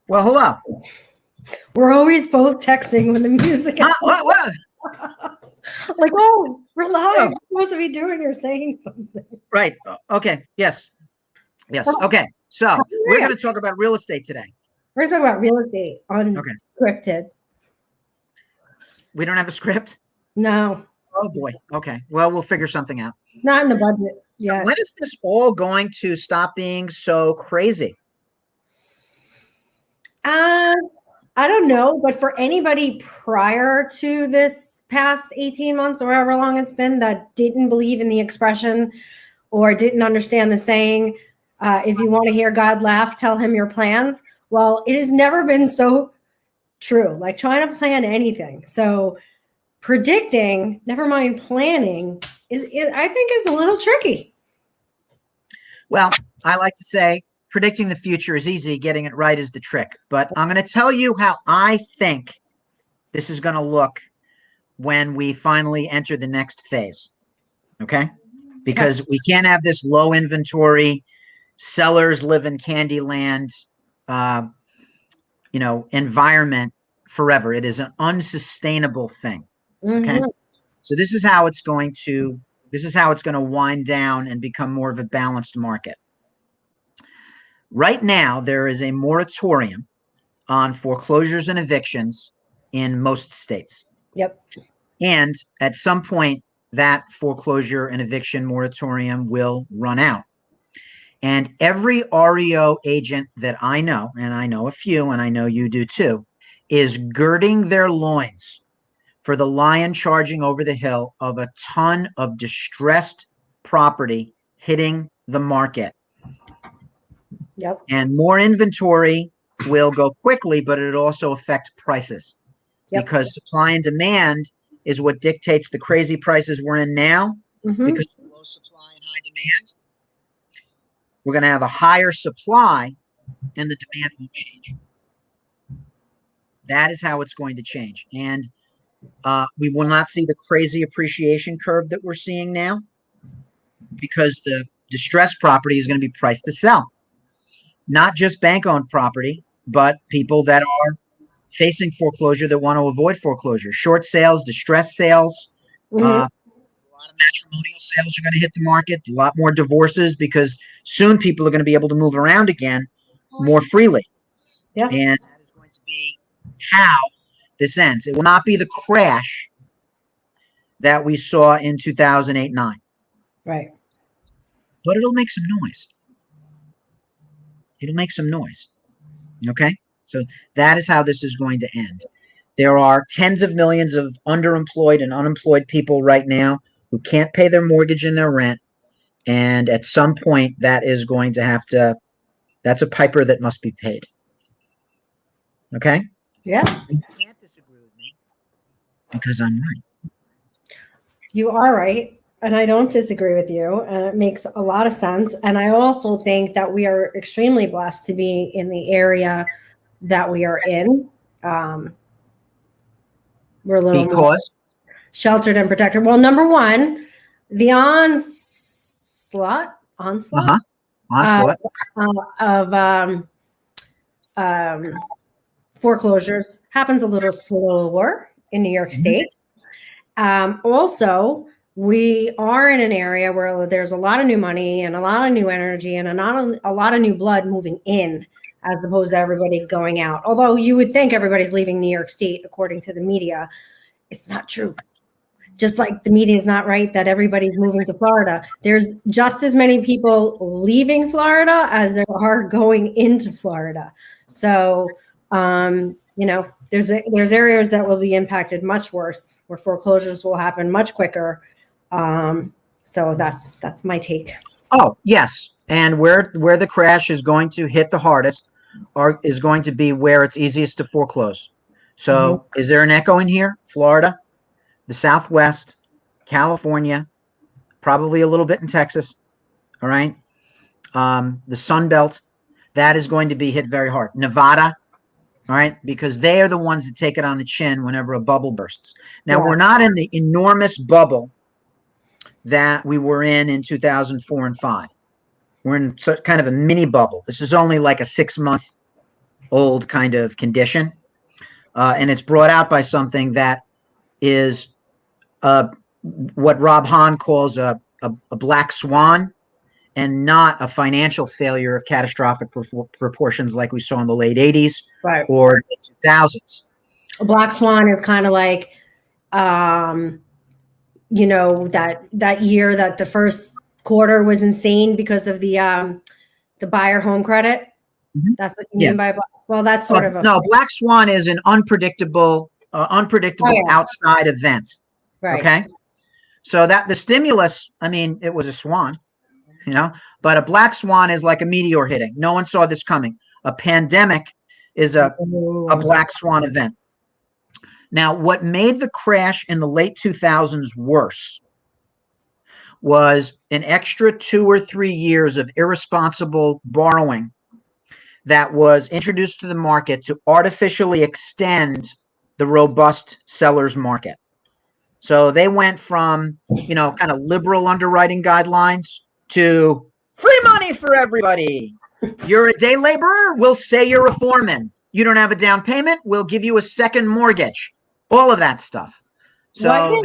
Well, hello. We're always both texting when the music. What? Like, oh, we're live. We're supposed to be doing or saying something. Right. Okay. Yes. Okay. So we're going to talk about real estate today. We're going to talk about real estate unscripted. We don't have a script? No. Oh, boy. Okay. Well, we'll figure something out. Not in the budget. Yeah. When is this all going to stop being so crazy? I don't know, but for anybody prior to this past 18 months or however long it's been that didn't believe in the expression or didn't understand the saying, if you want to hear God laugh, tell him your plans. Well, it has never been so true, like trying to plan anything. So predicting, never mind planning, I think is a little tricky. Well, I like to say, predicting the future is easy. Getting it right is the trick. But I'm going to tell you how I think this is going to look when we finally enter the next phase. Okay? Because we can't have this low inventory, sellers live in Candyland, environment forever. It is an unsustainable thing. Okay? Mm-hmm. So this is how it's going to wind down and become more of a balanced market. Right now, there is a moratorium on foreclosures and evictions in most states. Yep. And at some point, that foreclosure and eviction moratorium will run out. And every REO agent that I know, and I know a few, and I know you do too, is girding their loins for the lion charging over the hill of a ton of distressed property hitting the market. Yep. And more inventory will go quickly, but it'll also affect prices. Yep. Because supply and demand is what dictates the crazy prices we're in now. Mm-hmm. Because of low supply and high demand, we're going to have a higher supply and the demand will change. That is how it's going to change. And we will not see the crazy appreciation curve that we're seeing now because the distressed property is going to be priced to sell. Not just bank-owned property, but people that are facing foreclosure that want to avoid foreclosure. Short sales, distressed sales, mm-hmm. A lot of matrimonial sales are going to hit the market, a lot more divorces because soon people are going to be able to move around again more freely. Yeah. And that is going to be how this ends. It will not be the crash that we saw in 2008-9. Right. But it'll make some noise. It'll make some noise. Okay? So that is how this is going to end. There are tens of millions of underemployed and unemployed people right now who can't pay their mortgage and their rent. And at some point, that is going to have to, that's a piper that must be paid. Okay? Yeah. You can't disagree with me because I'm right. You are right. And I don't disagree with you. It makes a lot of sense. And I also think that we are extremely blessed to be in the area that we are in. We're a little more sheltered and protected. Well, number one, the onslaught of foreclosures happens a little slower in New York State. Also, we are in an area where there's a lot of new money and a lot of new energy and a lot of new blood moving in as opposed to everybody going out. Although you would think everybody's leaving New York State, according to the media. It's not true. Just like the media is not right that everybody's moving to Florida. There's just as many people leaving Florida as there are going into Florida. So, there's areas that will be impacted much worse, where foreclosures will happen much quicker. So that's my take. Oh, yes. And where the crash is going to hit the hardest is going to be where it's easiest to foreclose. So Is there an echo in here? Florida, the Southwest, California, probably a little bit in Texas. All right. The Sun Belt, that is going to be hit very hard. Nevada, all right, because they are the ones that take it on the chin whenever a bubble bursts. Now, we're not in the enormous bubble that we were in 2004 and 5. We're in kind of a mini bubble. This is only like a 6-month-old kind of condition, and it's brought out by something that is what Rob Hahn calls a black swan, and not a financial failure of catastrophic proportions like we saw in the late 80s or the 2000s. A black swan is kind of like, you know, that year that the first quarter was insane because of the buyer home credit. Mm-hmm. That's what you mean by well, that's sort of no. Black swan is an unpredictable outside event. Right. Okay. So that the stimulus, I mean, it was a swan, you know, but a black swan is like a meteor hitting. No one saw this coming. A pandemic is a black swan event. Now, what made the crash in the late 2000s worse was an extra 2 or 3 years of irresponsible borrowing that was introduced to the market to artificially extend the robust sellers market. So they went from, you know, kind of liberal underwriting guidelines to free money for everybody. You're a day laborer, we'll say you're a foreman. You don't have a down payment, we'll give you a second mortgage. All of that stuff. So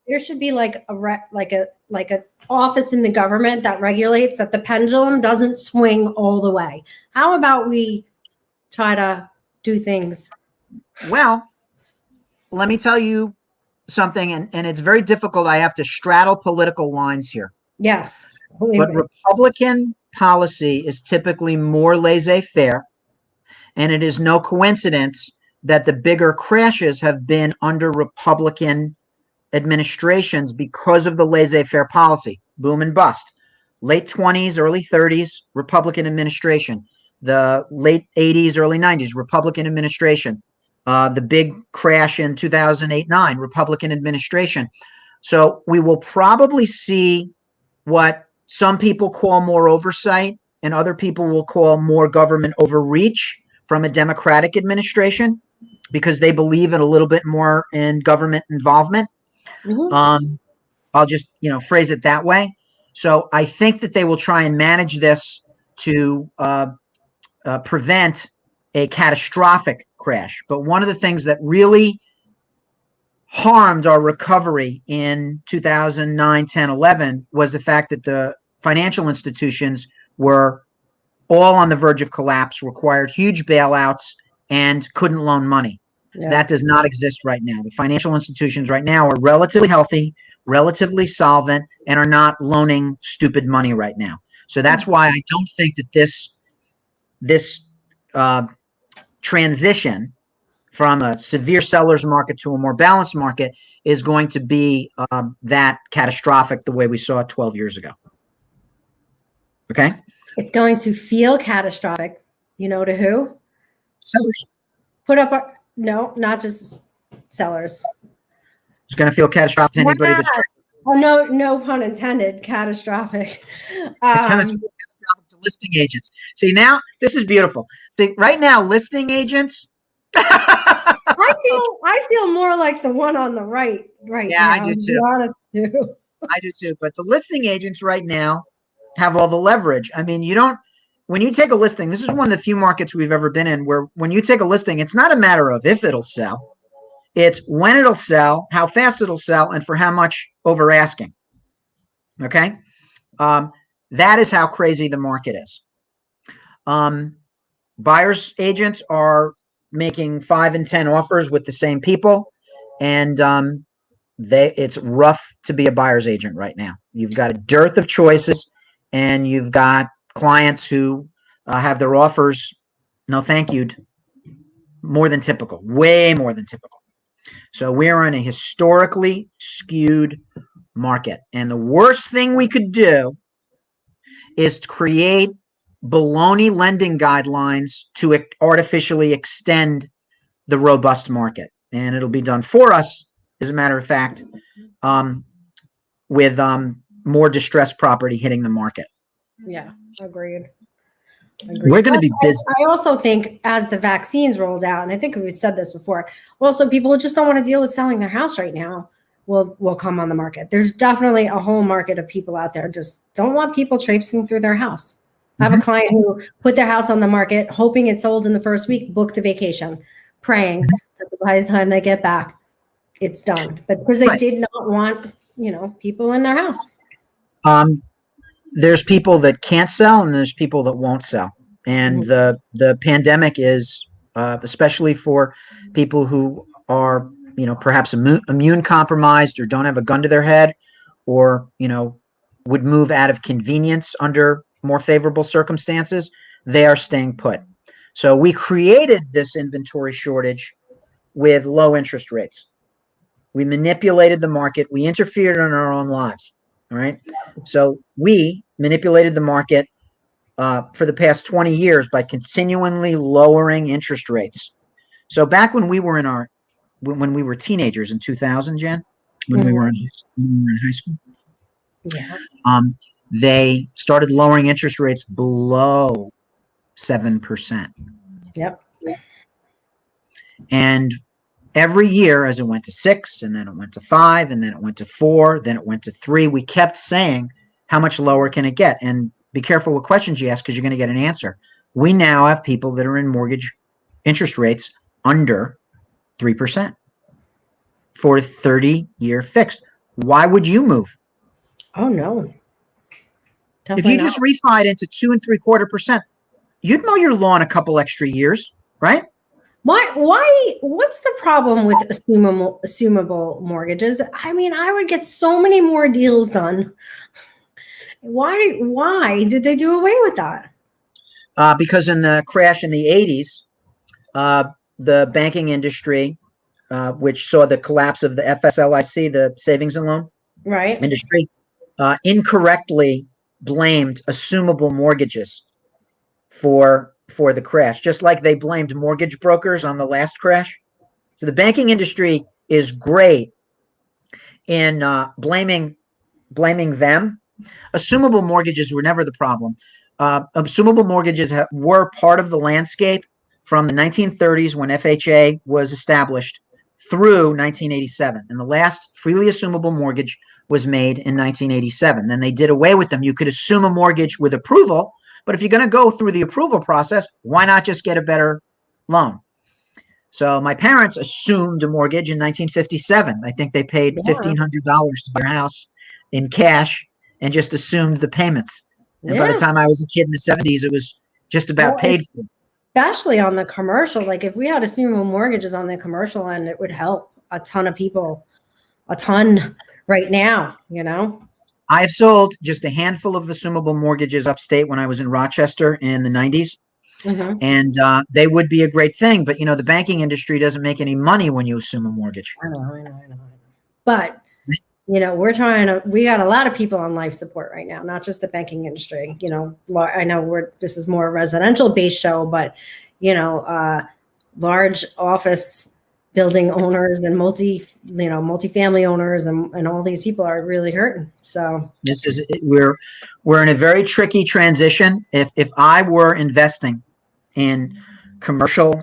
there should be like a office in the government that regulates that the pendulum doesn't swing all the way. How about we try to do things? Well, let me tell you something, and it's very difficult. I have to straddle political lines here. Yes. But Republican policy is typically more laissez-faire, and it is no coincidence that the bigger crashes have been under Republican administrations because of the laissez-faire policy. Boom and bust. Late 20s, early 30s, Republican administration. The late 80s, early 90s, Republican administration. The big crash in 2008-9, Republican administration. So we will probably see what some people call more oversight and other people will call more government overreach from a Democratic administration because they believe in a little bit more in government involvement. Mm-hmm. I'll just, phrase it that way. So I think that they will try and manage this to prevent a catastrophic crash. But one of the things that really harmed our recovery in 2009, 10, 11 was the fact that the financial institutions were all on the verge of collapse, required huge bailouts, and couldn't loan money. Yeah. That does not exist right now. The financial institutions right now are relatively healthy, relatively solvent, and are not loaning stupid money right now. So that's why I don't think that this transition from a severe seller's market to a more balanced market is going to be that catastrophic the way we saw it 12 years ago. Okay? It's going to feel catastrophic. You know to who? Sellers. No, not just sellers. It's going to feel catastrophic to anybody that's trying. Oh, no pun intended, catastrophic. It's going to feel catastrophic to listing agents. See, now, this is beautiful. See, right now, listing agents... I feel more like the one on the right now. I do too. To be honest, too. I do too. But the listing agents right now have all the leverage. I mean, when you take a listing, this is one of the few markets we've ever been in where when you take a listing, it's not a matter of if it'll sell. It's when it'll sell, how fast it'll sell, and for how much over asking. Okay? That is how crazy the market is. Buyers agents are making 5 and 10 offers with the same people, and it's rough to be a buyer's agent right now. You've got a dearth of choices, and you've got clients who have their offers, no thank you, more than typical, way more than typical. So we're in a historically skewed market, and the worst thing we could do is to create baloney lending guidelines to artificially extend the robust market. And it'll be done for us, as a matter of fact, with more distressed property hitting the market. Yeah, agreed. We're going to be busy. I also think as the vaccines rolls out, and I think we've said this before, also people who just don't want to deal with selling their house right now will come on the market. There's definitely a whole market of people out there just don't want people traipsing through their house. I have a client who put their house on the market, hoping it sold in the first week, booked a vacation, praying that by the time they get back, it's done. But because they did not want, people in their house. There's people that can't sell and there's people that won't sell. And the pandemic is, especially for people who are, perhaps immune compromised or don't have a gun to their head or, would move out of convenience under more favorable circumstances, they are staying put. So we created this inventory shortage with low interest rates. We manipulated the market. We interfered in our own lives. All right. So we manipulated the market for the past 20 years by continually lowering interest rates. So back when we were when we were teenagers in 2000, Jen, when we were in high school, they started lowering interest rates below 7%. Yep. And every year, as it went to 6, and then it went to 5, and then it went to 4, then it went to 3, we kept saying, how much lower can it get? And be careful what questions you ask because you're going to get an answer. We now have people that are in mortgage interest rates under 3% for a 30-year fixed. Why would you move? Oh, no. Definitely if you just refied into 2 3/4%, you'd mow your lawn a couple extra years, right? Why? What's the problem with assumable mortgages? I mean, I would get so many more deals done. Why did they do away with that? Because in the crash in the 80s, the banking industry, which saw the collapse of the FSLIC, the savings and loan industry, incorrectly blamed assumable mortgages for the crash, just like they blamed mortgage brokers on the last crash. So the banking industry is great in blaming them. Assumable mortgages were never the problem. Assumable mortgages were part of the landscape from the 1930s when FHA was established through 1987. And the last freely assumable mortgage was made in 1987. Then they did away with them. You could assume a mortgage with approval, but if you're going to go through the approval process, why not just get a better loan? So my parents assumed a mortgage in 1957. I think they paid $1,500 to buy their house in cash and just assumed the payments. And by the time I was a kid in the 70s, it was just about paid for. Especially on the commercial, like if we had assumable mortgages on the commercial end, it would help a ton of people, a ton right now, I've sold just a handful of assumable mortgages upstate when I was in Rochester in the 90s. And they would be a great thing. But, the banking industry doesn't make any money when you assume a mortgage. I know. But, we got a lot of people on life support right now, not just the banking industry. I know this is more a residential based show, but, large office building owners and multifamily owners and all these people are really hurting. So we're in a very tricky transition. If I were investing in commercial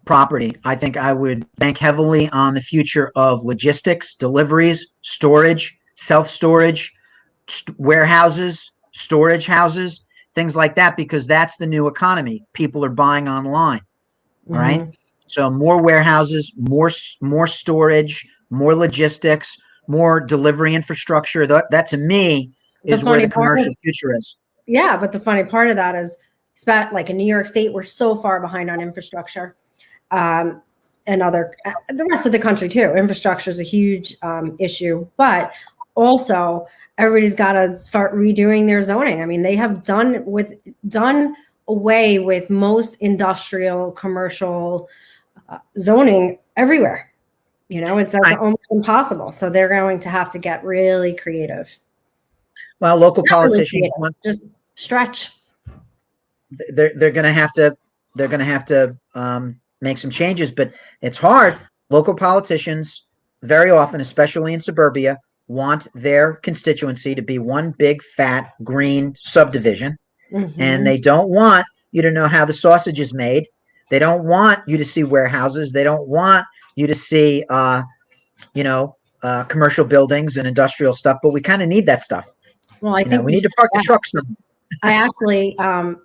property, I think I would bank heavily on the future of logistics, deliveries, storage, self-storage, warehouses, storage houses, things like that, because that's the new economy. People are buying online, right? So more warehouses, more storage, more logistics, more delivery infrastructure. That to me is where the commercial future is. Yeah, but the funny part of that is, like in New York State, we're so far behind on infrastructure, and the rest of the country too. Infrastructure is a huge issue, but also everybody's got to start redoing their zoning. I mean, they have done away with most industrial, commercial zoning everywhere. It's almost impossible. So they're going to have to get really creative. Well, local politicians want just stretch. They're going to have to make some changes, but it's hard. Local politicians very often, especially in suburbia, want their constituency to be one big fat green subdivision, and they don't want you to know how the sausage is made. They don't want you to see warehouses. They don't want you to see, commercial buildings and industrial stuff. But we kind of need that stuff. Well, I think we need to park the trucks somewhere. I actually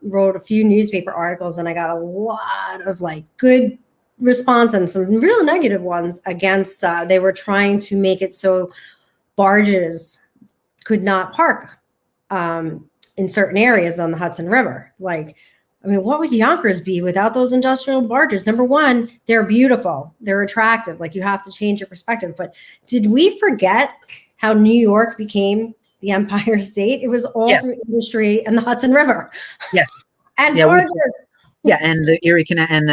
wrote a few newspaper articles, and I got a lot of like good response and some real negative ones against. They were trying to make it so barges could not park in certain areas on the Hudson River. Like, I mean, what would Yonkers be without those industrial barges? Number one, they're beautiful, they're attractive. Like, you have to change your perspective. But did we forget how New York became the Empire State? It was all through industry and the Hudson River. Yes. And barges. And the Erie Canal and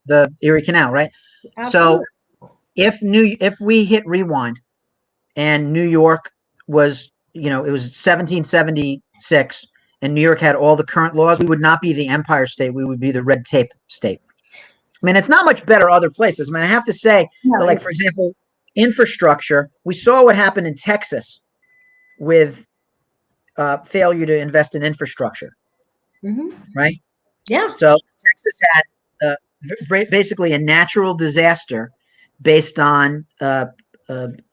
the Erie Canal, right? Absolutely. So if we hit rewind and New York was, it was 1776 and New York had all the current laws, we would not be the Empire State. We would be the red tape state. I mean, it's not much better other places. I mean, I have to say, like, for example, infrastructure, we saw what happened in Texas with failure to invest in infrastructure, right? Yeah. So Texas had basically a natural disaster based on a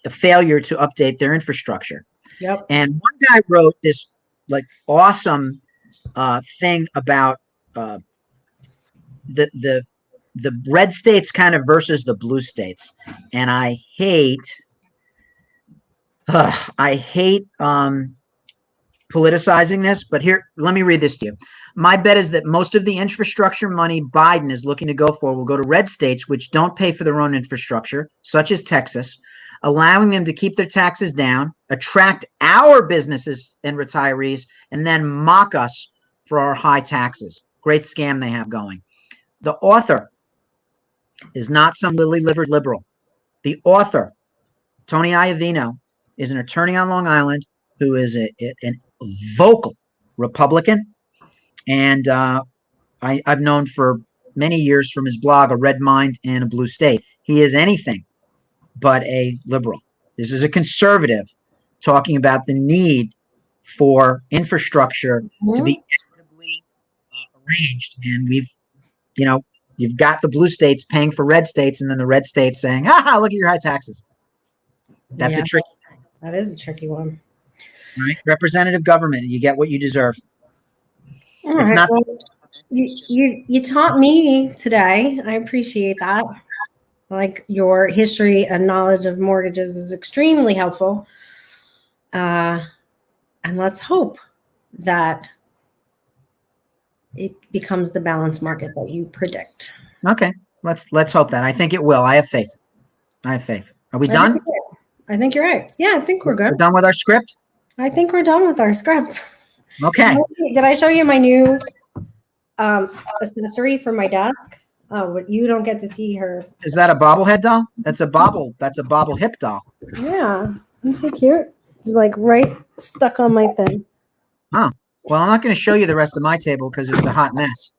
failure to update their infrastructure. Yep. And one guy wrote this like awesome thing about the red states kind of versus the blue states, and I hate politicizing this, but here, let me read this to you. My bet is that most of the infrastructure money Biden is looking to go for will go to red states which don't pay for their own infrastructure, such as Texas, allowing them to keep their taxes down, attract our businesses and retirees, and then mock us for our high taxes. Great scam they have going. The author is not some lily-livered liberal. The author, Tony Iovino, is an attorney on Long Island who is a vocal Republican. And I've known for many years from his blog, A Red Mind in a Blue State. He is anything but a liberal. This is a conservative talking about the need for infrastructure to be equitably arranged. And you've got the blue states paying for red states, and then the red states saying, "Ha, look at your high taxes." That's a tricky thing. That is a tricky one. Right? Representative government, you get what you deserve. All it's right, not. Well, you taught me today. I appreciate that. Like, your history and knowledge of mortgages is extremely helpful. And let's hope that it becomes the balanced market that you predict. Okay, let's hope that. I think it will. I have faith. Are we done? I think you're right. Yeah, I think we're good. We're done with our script? I think we're done with our script. Okay. Did I show you my new accessory for my desk? Oh, you don't get to see her. Is that a bobblehead doll? That's a bobble hip doll. Yeah. Isn't she cute? Like right stuck on my thing. Oh. Well, I'm not going to show you the rest of my table because it's a hot mess.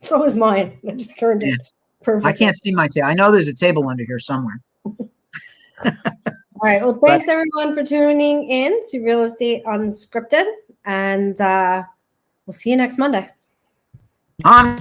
So is mine. I just turned it perfect. I can't see my table. I know there's a table under here somewhere. All right. Well, thanks everyone for tuning in to Real Estate Unscripted, and we'll see you next Monday. On.